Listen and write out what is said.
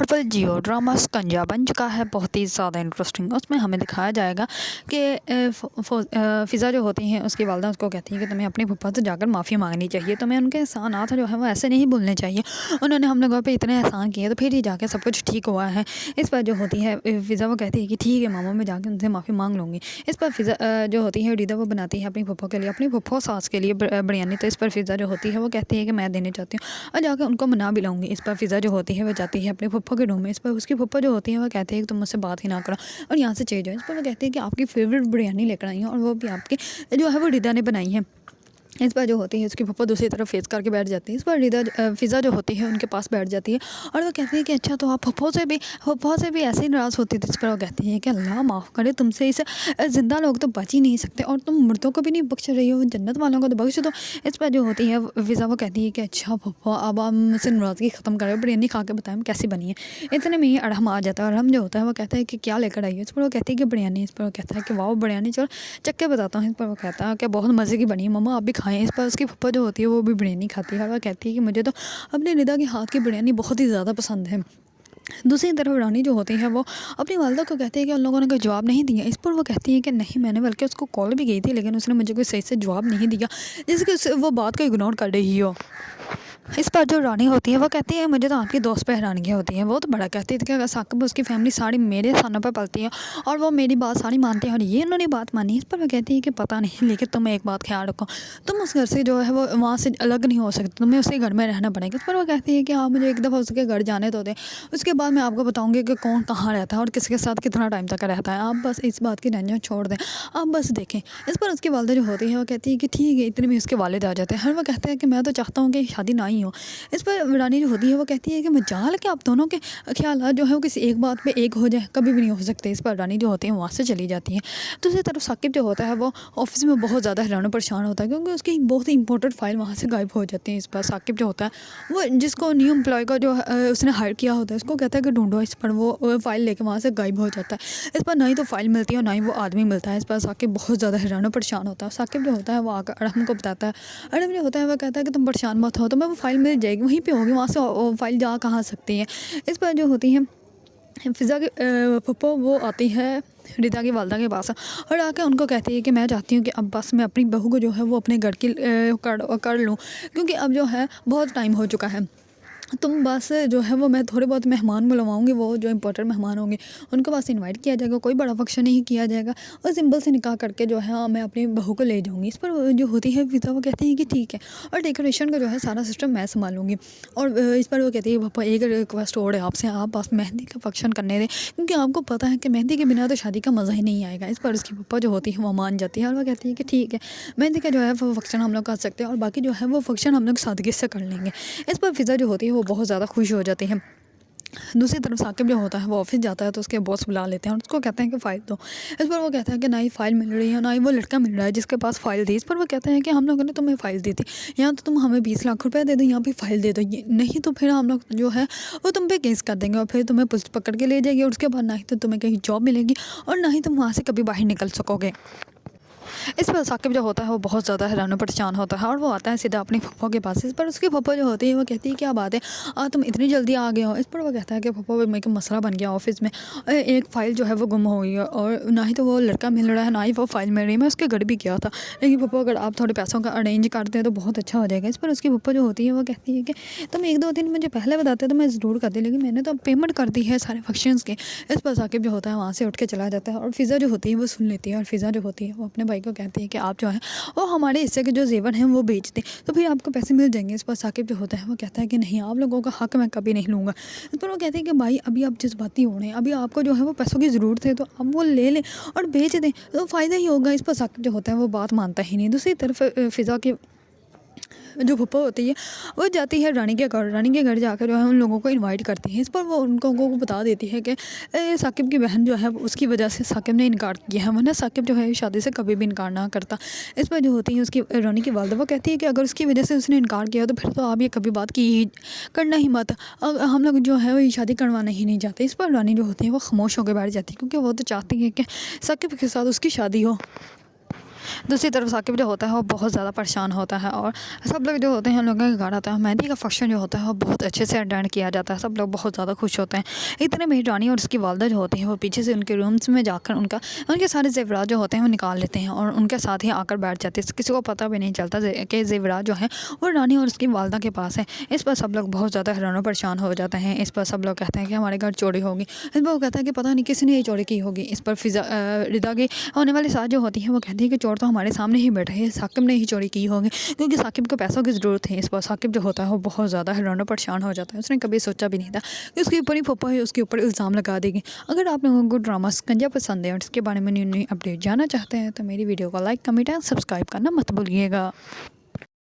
Herbal जियो drama शिकंजा बन चुका है, बहुत ही ज़्यादा इंटरेस्टिंग। उसमें हमें दिखाया जाएगा कि फ़िज़ा जो होती हैं उसकी वालदा उसको कहती है कि तुम्हें अपनी फूफा से जाकर माफ़ी मांगनी चाहिए, तुम्हें उनके एहसानात जो है वो ऐसे नहीं भूलने चाहिए। उन्होंने हम लोगों पे इतने एहसान किए तो फिर ही जाके सब कुछ ठीक हुआ है। इस पर जो होती है फ़िज़ा वो कहती है कि ठीक है मामा, मैं जाके उनसे माफ़ी मांग लूँगी। इस पर फ़िज़ा जो होती है रिदा वो बनाती है अपनी फूफा के लिए, अपनी फूफा सास के लिए बिरयानी। तो इस पर फ़िज़ा जो होती है वो कहती है कि मैं देने चाहती हूँ और जाकर उनको मना भी लाऊँगी। इस पर फ़िज़ा जो होती है वो जाती है अपने फूफा के रूम में। इस पर उसकी फूफा जो होती है वो कहती है कि तुम मुझसे बात ही ना करो और यहाँ से चले जाओ। इस पर वो कहती है कि आपकी फ़ेवरेट बिरयानी लेकर आई है और वो भी आपकी जो है वो रिदा ने बनाई है। इस पर जो होती है उसकी फूफा दूसरी तरफ फेस करके बैठ जाती है। इस पर रिदा फ़िज़ा जो होती है उनके पास बैठ जाती है और वो कहती है कि अच्छा तो आप फूफा से भी ऐसे ही नाराज़ होती थी। इस पर वो कहती है कि अल्लाह माफ़ करे, तुमसे इस ज़िंदा लोग तो बच ही नहीं सकते और तुम मुर्दों को भी नहीं बख्श रही हो, जन्नत वालों को तो बख्श दो। इस पर जो होती है फ़िज़ा वो कहती है कि अच्छा फूफा अब आप मुझसे नाराज़गी ख़त्म करो, बिरयानी खा के बताएं कैसी बनी है। इतने में ही अरहम आ जाता है और अरहम जो होता है वो कहता है कि क्या लेकर आई है। इस पर वो कहती है कि बिरयानी। इस पर वो कहता है कि वाह बिरयानी, चलो चख के बताता हूँ। इस पर वो कहता है कि बहुत मज़े की बनी है मम्मा, आप भी खाएँ। इस पर उसकी फूफा जो होती है वो भी बिरयानी खाती है और वह कहती है कि मुझे तो अपने निदा के हाथ की बिरयानी बहुत ही ज़्यादा पसंद है। दूसरी तरफ रानी जो होती है वो अपनी वालदा को कहती है कि उन लोगों ने कोई जवाब नहीं दिया। इस पर वो कहती है कि नहीं, मैंने बल्कि उसको कॉल भी की थी लेकिन उसने मुझे कोई सही से जवाब नहीं दिया, जिसके वो बात को इग्नोर कर रही हो। इस पर जो रानी होती है वो कहती है मुझे तो आपकी दोस्त पे हैरानगी होती है। वो तो बड़ा कहती थी कि अगर साकिब उसकी फैमिली सारी मेरे सानों पर पलती है और वो मेरी बात सारी मानती है और ये उन्होंने बात मानी। इस पर वो कहती है कि पता नहीं, लेकिन तुम एक बात ख्याल रखो, तुम उस घर से जो है वो वहाँ से अलग नहीं हो सकती, तुम्हें उसी घर में रहना पड़ेगा। इस पर वो कहती है कि आप मुझे एक दफ़ा उसके घर जाने तो दें, उसके बाद मैं आपको बताऊँगी कि कौन कहाँ रहता है और किसके साथ कितना टाइम तक रहता है। आप बस इस बात की टेंशन छोड़ दें, आप बस देखें। इस पर उसकी वालदा जो होती है वो कहती है कि ठीक है। इतने में उसके वालिद आ जाते हैं और वो कहते हैं कि मैं तो चाहता हूँ कि शादी ना ही हो। इस पर रानी जो होती है वो कहती है कि मजाल कि आप दोनों के ख्यालात जो है वो किसी एक बात पे एक हो जाए, कभी भी नहीं हो सकते। इस पर रानी जो होती है वहाँ से चली जाती है। दूसरी तरफ साकिब जो होता है वो ऑफिस में बहुत ज़्यादा हैरान और परेशान होता है क्योंकि उसकी बहुत ही इंपॉर्टेंट फाइल वहाँ से गायब हो जाती है। इस पर साकिब जो होता है वो जिसको न्यू एम्प्लॉय का जो उसने हायर किया होता है उसको कहता है कि ढूंढो। इस पर वो फाइल लेके वहाँ से गायब हो जाता है। इस पर ना ही तो फाइल मिलती है और ना ही वो आदमी मिलता है। इस पर साकिब बहुत ज़्यादा हैरान और परेशान होता है। साकिब जो होता है वो आकर अड़हम को बताता है। अड़हम जो होता है वो कहता है कि तुम परेशान मत हो, तो मैं वो फाइल मिल जाएगी, वहीं पे होगी, वहाँ से फाइल जा कहाँ सकती है। इस पर जो होती है फ़िज़ा की पप्पा वो आती है रिदा की वालदा के पास और आके उनको कहती है कि मैं चाहती हूँ कि अब बस मैं अपनी बहू को जो है वो अपने घर की कर लूँ, क्योंकि अब जो है बहुत टाइम हो चुका है। तुम बस जो है वो मैं थोड़े बहुत मेहमान बुलवाऊँगी, वो जो इम्पोर्टेंट मेहमान होंगे उनको बस इनवाइट किया जाएगा, कोई बड़ा फंक्शन नहीं किया जाएगा और सिंपल से निकाह करके जो है मैं अपनी बहू को ले जाऊँगी। इस पर जो होती है फ़िज़ा वो कहती है कि ठीक है और डेकोरेशन का जो है सारा सिस्टम मैं संभालूँगी। और इस पर वो कहती है पापा एक रिक्वेस्ट और है आपसे, आप बस मेहंदी का फंक्शन करने दें, क्योंकि आपको पता है कि मेहंदी के बिना तो शादी का मज़ा ही नहीं आएगा। इस पर उसकी पप्पा जो होती है वो मान जाती है और वो कहती है कि ठीक है, मेहंदी का जो है वो फंक्शन हम लोग कर सकते हैं और बाकी जो है वो फंक्शन हम लोग सादगी से कर लेंगे। इस पर फ़िज़ा जो होती है वो बहुत ज़्यादा खुश हो जाती है। दूसरी तरफ साकिब जो होता है वो ऑफिस जाता है तो उसके बॉस बुला लेते हैं और उसको कहते हैं कि फ़ाइल दो। इस पर वो कहता है कि ना ही फ़ाइल मिल रही है ना ही वो लड़का मिल रहा है जिसके पास फ़ाइल थी। इस पर वो कहते हैं कि हम लोगों ने तुम्हें फ़ाइल दी थी, या तो तुम हमें 20 लाख रुपए दे दो या फिर फ़ाइल दे दो, ये नहीं तो फिर हम लोग जो है वो तुम पे केस कर देंगे और फिर तुम्हें पुलिस पकड़ के ले जाएगी और उसके बाद ना ही तो तुम्हें कहीं जॉब मिलेगी और ना ही तुम वहाँ से कभी बाहर निकल सकोगे। इस पर साकिब जो होता है वो बहुत ज़्यादा हैरान और परेशान होता है और वो आता है सीधा अपनी फूफा के पास। इस पर उसकी फूफा जो होती है वो कहती है क्या बात है, तुम इतनी जल्दी आ गए हो। इस पर वो कहता है कि फूफा मेरे को मसला बन गया ऑफिस में, एक फ़ाइल जो है वो गुम हो गई है और ना ही तो वो लड़का मिल रहा है ना ही वो फ़ाइल मिल रही है। मैं उसके घर भी गया था, लेकिन फूफा अगर आप थोड़े पैसों का अरेंज करते हैं तो बहुत अच्छा हो जाएगा। इस पर उसकी फूफा जो होती है वो कहती है कि तुम एक दो दिन मुझे पहले बताते तो मैं ज़रूर करती, लेकिन मैंने तो पेमेंट कर दी है सारे फंक्शंस के। इस पर साकिब जो होता है वहाँ से उठ के चला जाता है और फ़िज़ा जो होती है वो सुन लेती है और फ़िज़ा जो होती है वो अपने भाई को कहती है कि आप जो है वो हमारे हिस्से के जो ज़ेवर हैं वो बेच दें तो फिर आपको पैसे मिल जाएंगे। इस पर साकिब जो होता है वो कहता है कि नहीं, आप लोगों का हक मैं कभी नहीं लूँगा। इस पर वो कहते हैं कि भाई अभी आप जज्बाती हो रहे हैं, अभी आपको जो है वो पैसों की ज़रूरत है तो आप वो ले लें और बेच दें तो फ़ायदा ही होगा। इस पर साकिब जो होता है वो बात मानता ही नहीं। दूसरी तरफ फ़िज़ा की जो फूफा होती है वो जाती है रानी के घर। रानी के घर जाकर जो है उन लोगों को इनवाइट करती है। इस पर वो उनको को बता देती है कि साकिब की बहन जो है उसकी वजह से साकिब ने इनकार किया है, वरना साकिब जो है शादी से कभी भी इनकार ना करता। इस पर जो होती है उसकी रानी की वालदा वो कहती है कि अगर उसकी वजह से उसने इनकार किया तो फिर तो आप ये कभी बात की ही करना ही मत, हम लोग जो है वो ये शादी करवाना ही नहीं चाहते। इस पर रानी जो होती है वो खामोश होकर बैठ जाती है क्योंकि वो तो चाहती है कि साकिब के साथ उसकी शादी हो। दूसरी तरफ साकिब जो होता है वो बहुत ज़्यादा परेशान होता है और सब लोग जो होते हैं उन लोगों के घर आता है। मेहंदी का फंक्शन जो होता है वो बहुत अच्छे से अटेंड किया जाता है, सब लोग बहुत ज़्यादा खुश होते हैं। इतने में ही रानी और उसकी वालदा जो होती हैं वो पीछे से उनके रूम्स में जाकर उनके सारे ज़ेवरात जो होते हैं वो निकाल लेते हैं और उनके साथ ही आकर बैठ जाते हैं। किसी को पता भी नहीं चलता कि ज़ेवरात जो हैं वो रानी और उसकी वालदा के पास है। इस पर सब लोग बहुत ज़्यादा हैरान और परेशान हो जाते हैं। इस पर सब लोग कहते हैं कि हमारे घर चोरी होगी। इस पर वो कहता है कि पता नहीं किसने ये चोरी की होगी। इस पर रिदा की होने वाली सास जो होती है वो कहती है कि चोर तो हमारे सामने ही बैठा है, साकिब ने ही चोरी की होगी, क्योंकि साकिब को पैसों की ज़रूरत है। इस पर साकिब जो होता है वो बहुत ज़्यादा हैरान और परेशान हो जाता है। उसने कभी सोचा भी नहीं था कि उसके ऊपर ही फूफा है उसके ऊपर इल्ज़ाम लगा देगी। अगर आप लोगों को ड्रामा शिकंजा पसंद है और इसके बारे में न्यू न्यू अपडेट जानना चाहते हैं तो मेरी वीडियो को लाइक, कमेंट एंड सब्सक्राइब करना मत भूलिएगा।